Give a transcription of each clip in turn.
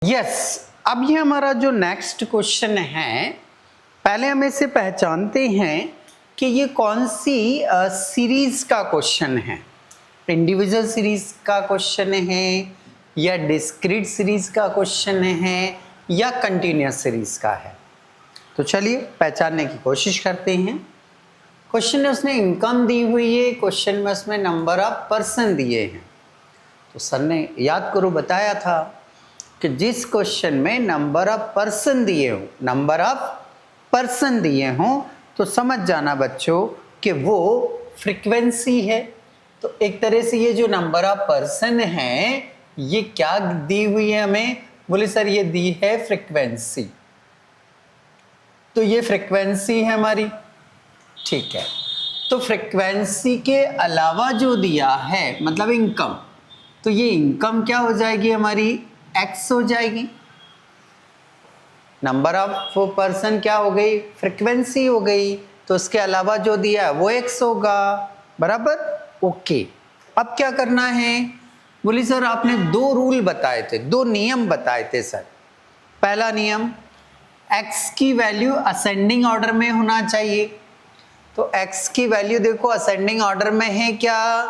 Yes, अब ये हमारा जो नेक्स्ट क्वेश्चन है, पहले हम इसे पहचानते हैं कि ये कौन सी सीरीज का क्वेश्चन है। इंडिविजुअल सीरीज का क्वेश्चन है या डिस्क्रीट सीरीज का क्वेश्चन है या कंटिन्यूअस सीरीज का है। तो चलिए पहचानने की कोशिश करते हैं। क्वेश्चन में उसने इनकम दी हुई है, क्वेश्चन में उसमें नंबर ऑफ पर्सन दिए हैं। तो सर ने याद करो बताया था कि जिस क्वेश्चन में नंबर ऑफ पर्सन दिए हों तो समझ जाना बच्चों कि वो फ्रीक्वेंसी है। तो एक तरह से ये जो नंबर ऑफ पर्सन है ये क्या दी हुई है हमें, बोले सर ये दी है फ्रीक्वेंसी। तो ये फ्रीक्वेंसी है हमारी, ठीक है। तो फ्रीक्वेंसी के अलावा जो दिया है मतलब इनकम, तो ये इनकम क्या हो जाएगी हमारी, एक्स हो जाएगी। नंबर ऑफ पर्सन क्या हो गई, फ्रीक्वेंसी हो गई। तो उसके अलावा जो दिया है वो एक्स होगा, बराबर। ओके, अब क्या करना है, बोली सर आपने दो रूल बताए थे, दो नियम बताए थे सर। पहला नियम, एक्स की वैल्यू असेंडिंग ऑर्डर में होना चाहिए। तो एक्स की वैल्यू देखो असेंडिंग ऑर्डर में है क्या,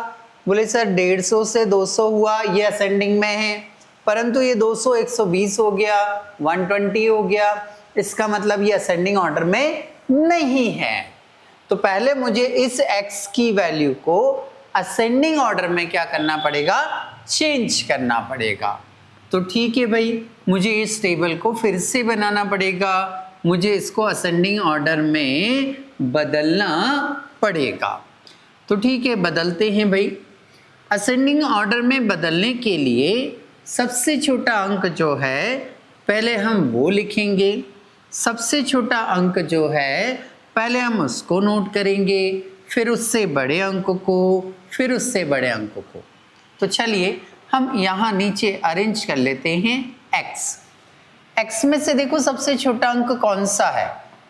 बोले सर 150 से 200 हुआ, ये असेंडिंग में है, परंतु ये 200 120 हो गया, 120 हो गया, इसका मतलब ये असेंडिंग ऑर्डर में नहीं है। तो पहले मुझे इस x की वैल्यू को असेंडिंग ऑर्डर में क्या करना पड़ेगा, चेंज करना पड़ेगा। तो ठीक है भाई, मुझे इस टेबल को फिर से बनाना पड़ेगा, मुझे इसको असेंडिंग ऑर्डर में बदलना पड़ेगा। तो ठीक है, बदलते हैं भाई। असेंडिंग ऑर्डर में बदलने के लिए सबसे छोटा अंक जो है पहले हम वो लिखेंगे, सबसे छोटा अंक जो है पहले हम उसको नोट करेंगे, फिर उससे बड़े अंक को, फिर उससे बड़े अंक को। तो चलिए हम यहाँ नीचे अरेंज कर लेते हैं x में से देखो सबसे छोटा अंक कौन सा है,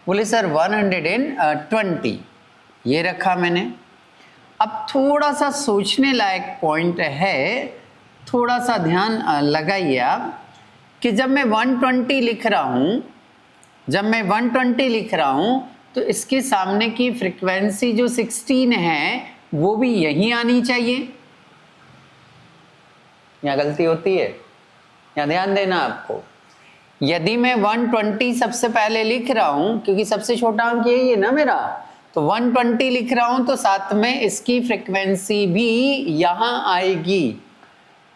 बोले सर 120, ये रखा मैंने। अब थोड़ा सा सोचने लायक पॉइंट है, थोड़ा सा ध्यान लगाइए आप कि जब मैं 120 लिख रहा हूँ तो इसके सामने की फ्रीक्वेंसी जो 16 है वो भी यहीं आनी चाहिए। यहाँ गलती होती है, यहाँ ध्यान देना आपको। यदि मैं 120 सबसे पहले लिख रहा हूँ, क्योंकि सबसे छोटा अंक यही है ना मेरा, तो 120 लिख रहा हूँ तो साथ में इसकी फ्रीक्वेंसी भी यहाँ आएगी।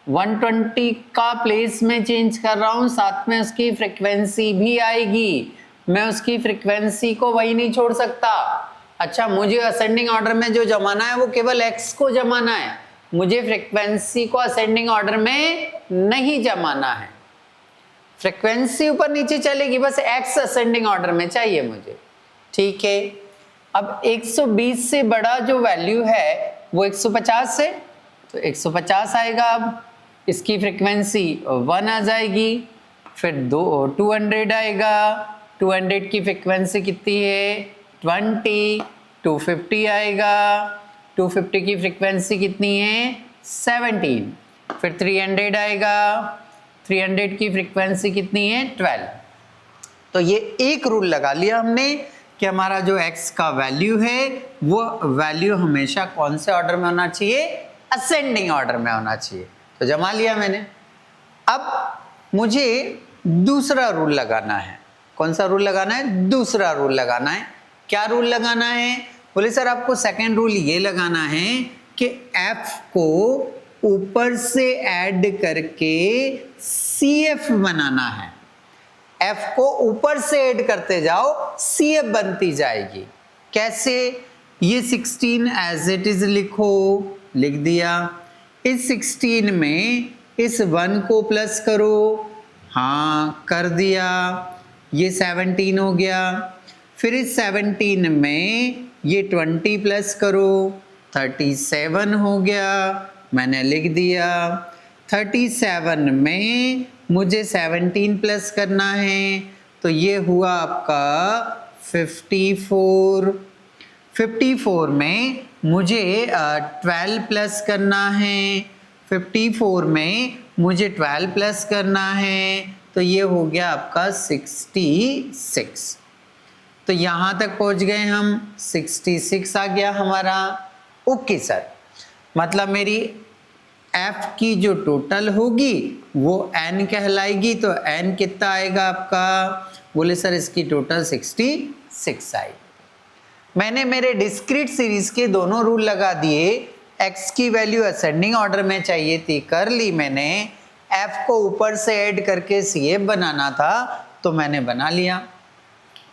120 का प्लेस में चेंज कर रहा हूँ, साथ में उसकी फ्रीक्वेंसी भी आएगी। मैं उसकी फ्रीक्वेंसी को वही नहीं छोड़ सकता। अच्छा, मुझे असेंडिंग ऑर्डर में जो जमाना है वो केवल x को जमाना है, मुझे फ्रीक्वेंसी को असेंडिंग ऑर्डर में नहीं जमाना है। फ्रीक्वेंसी ऊपर नीचे चलेगी, बस x असेंडिंग ऑर्डर में चाहिए मुझे, ठीक है। अब 120 से बड़ा जो वैल्यू है वो 150 है, तो 150 आएगा। अब इसकी फ्रीक्वेंसी 1 आ जाएगी, फिर 200 आएगा, 200 की फ्रीक्वेंसी कितनी है 20, 250 आएगा, 250 की फ्रीक्वेंसी कितनी है 17, फिर 300 आएगा, 300 की फ्रीक्वेंसी कितनी है 12। तो ये एक रूल लगा लिया हमने कि हमारा जो x का वैल्यू है वो वैल्यू हमेशा कौन से ऑर्डर में होना चाहिए, असेंडिंग ऑर्डर में होना चाहिए। तो जमा लिया मैंने। अब मुझे दूसरा रूल लगाना है। कौन सा रूल लगाना है, दूसरा रूल लगाना है। क्या रूल लगाना है, बोले सर आपको सेकंड रूल ये लगाना है कि f को ऊपर से ऐड करके CF बनाना है। f को ऊपर से ऐड करते जाओ, CF बनती जाएगी। कैसे, ये 16 एज इट इज लिखो, लिख दिया। इस 16 में इस 1 को प्लस करो, हाँ कर दिया, ये 17 हो गया। फिर इस 17 में ये 20 प्लस करो, 37 हो गया, मैंने लिख दिया। 37 में मुझे 17 प्लस करना है, तो ये हुआ आपका 54। 54 में मुझे 12 प्लस करना है, 54 में मुझे 12 प्लस करना है, तो ये हो गया आपका 66। तो यहाँ तक पहुँच गए हम, 66 आ गया हमारा। ओके सर, मतलब मेरी f की जो टोटल होगी वो n कहलाएगी। तो n कितना आएगा आपका? बोले सर इसकी टोटल 66 आई। मैंने मेरे डिस्क्रीट सीरीज के दोनों रूल लगा दिए। x की वैल्यू असेंडिंग ऑर्डर में चाहिए थी, कर ली मैंने। f को ऊपर से ऐड करके CF बनाना था तो मैंने बना लिया।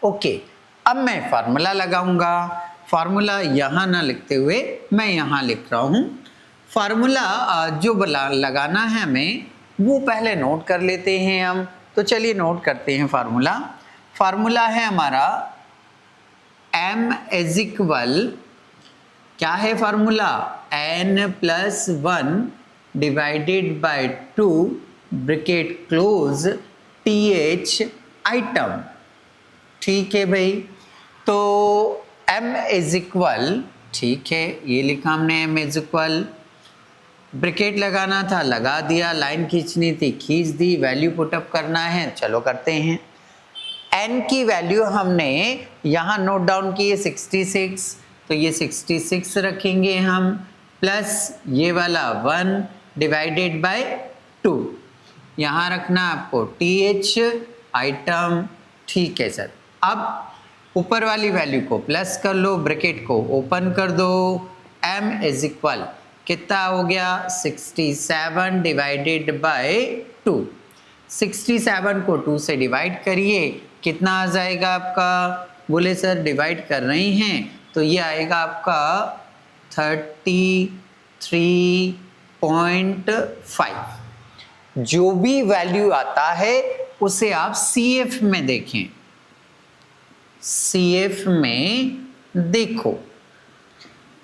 ओके, अब मैं फार्मूला लगाऊंगा। फार्मूला यहाँ ना लिखते हुए मैं यहाँ लिख रहा हूँ। फार्मूला जो लगाना है हमें वो पहले नोट कर लेते हैं हम। तो चलिए नोट करते हैं फार्मूला। फार्मूला है हमारा m इज इक्वल, क्या है formula? n+1 divided by 2 bracket close th item. ठीक है भाई, तो m इज इक्वल, ठीक है ये लिखा हमने, m इज इक्वल, ब्रैकेट लगाना था लगा दिया, लाइन खींचनी थी खींच दी, वैल्यू पुटअप करना है चलो करते हैं। n की वैल्यू हमने यहाँ नोट डाउन की है 66, तो ये 66 रखेंगे हम, प्लस ये वाला 1 डिवाइडेड बाय 2, यहाँ रखना आपको th आइटम। ठीक है सर, अब ऊपर वाली वैल्यू को प्लस कर लो, ब्रैकेट को ओपन कर दो, m इज इक्वल कितना हो गया? 67 डिवाइडेड बाय 2। 67 को 2 से डिवाइड करिए, कितना आ जाएगा आपका? बोले सर डिवाइड कर रहे हैं तो ये आएगा आपका 33.5। जो भी वैल्यू आता है उसे आप CF में देखें, CF में देखो।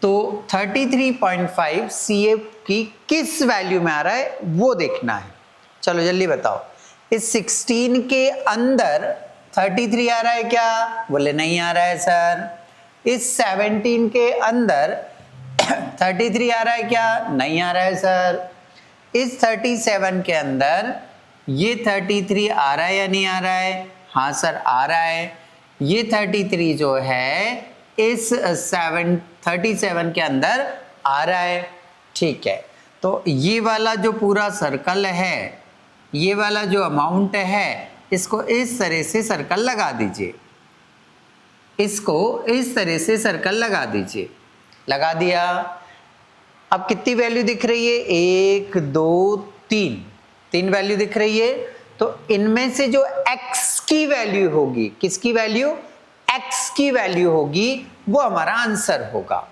तो 33.5 CF की किस वैल्यू में आ रहा है वो देखना है। चलो जल्दी बताओ, इस 16 के अंदर 33 आ रहा है क्या? बोले नहीं आ रहा है सर। इस 17 के अंदर 33 आ रहा है क्या? नहीं आ रहा है सर। इस 37 के अंदर ये 33 आ रहा है या नहीं आ रहा है? हाँ सर आ रहा है। ये 33 जो है इस 37 के अंदर आ रहा है। ठीक है, तो ये वाला जो पूरा सर्कल है, ये वाला जो अमाउंट है, इसको इस तरह से सर्कल लगा दीजिए, इसको इस तरह से सर्कल लगा दीजिए। लगा दिया। अब कितनी वैल्यू दिख रही है? 1 2 3, 3 वैल्यू दिख रही है। तो इनमें से जो x की वैल्यू होगी, किसकी वैल्यू? x की वैल्यू होगी, वो हमारा आंसर होगा।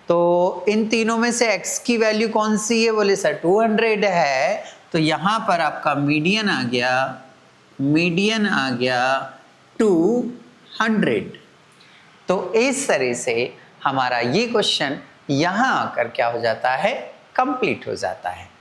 तो इन तीनों में से x की वैल्यू कौन सी है? बोले सर 200 है। तो यहाँ पर आपका मीडियन आ गया, मीडियन आ गया 200। तो इस तरह से हमारा ये क्वेश्चन यहाँ आकर क्या हो जाता है? कंप्लीट हो जाता है।